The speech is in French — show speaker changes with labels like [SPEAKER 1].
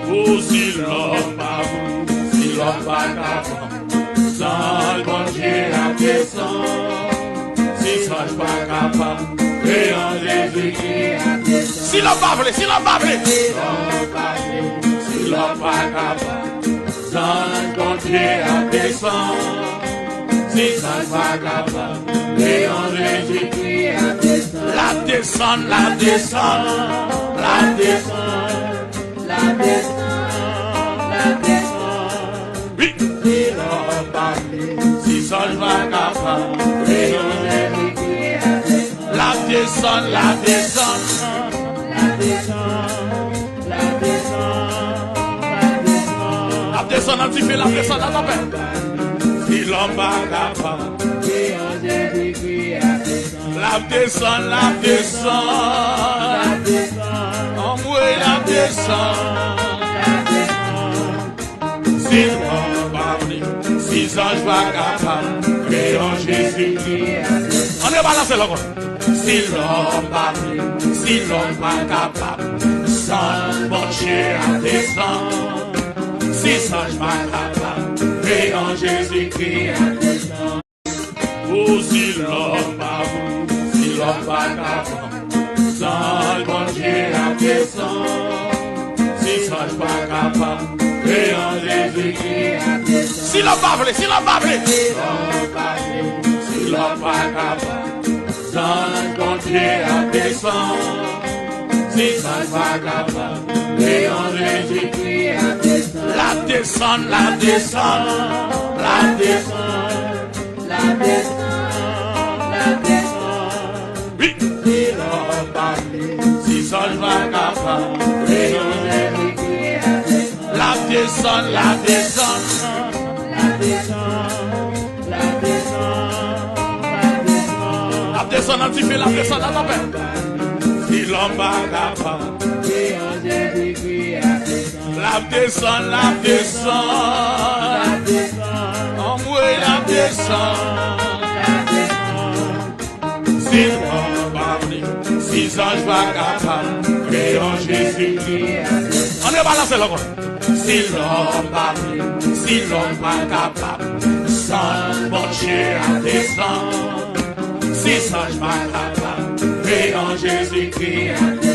[SPEAKER 1] Oh, si l'homme pas vous, si l'homme pas capable, sans le bon Dieu à descendre, si ça n'est pas capable, et en Jésus-Christ. Si l'homme pas voulu, si l'homme pas voulu, si l'homme pas capable, sans le bon Dieu à descendre, si ça n'est pas capable, et en Jésus-Christ. La descend, la descend, la descend, la descend, la descend. Oui. Si l'homme pas si ça n'est pas capable, et en Jésus-Christ. La descend, la descend, la descend, la descend, la descend, la descend, la descend, la descend. Si l'homme pas capable, et en Jésus-Christ. La descend, la descend, la descend, en moi la descend, la descend. Si l'homme pas venu, si anges pas capable, et en Jésus-Christ. On est balancé là. Si l'homme pas venu, si l'homme pas capable, sans bon Dieu à descendre. Si anges pas capable, et en Jésus-Christ. Oh, si l'homme pas vous, si l'homme pas capable, sans le bon Dieu à descendre, si ça n'est pas capable, et en Jésus-Christ. Si l'homme pas voulu, si l'homme pas voulu, si l'homme pas capable, sans le bon Dieu à descendre, si ça n'est pas capable, et en Jésus-Christ. La descend, la descend, la descend. La descend, la descend. Oui. Si l'homme pas si ça n'est pas capable, et en Jésus-Christ. La descend, la descend, la descend, la descend, la descend. La descend, un petit peu, la descend, la tempête. Si l'homme pas capable, et en Jésus-Christ. La descend, la descend, la descend. En moi la descend, si l'homme pas venu, si anges pas capable, et en Jésus-Christ. On est balancé là. Si l'homme pas venu, si l'homme pas capable, sans bon Dieu à descendre. Si anges pas capable, et en Jésus-Christ.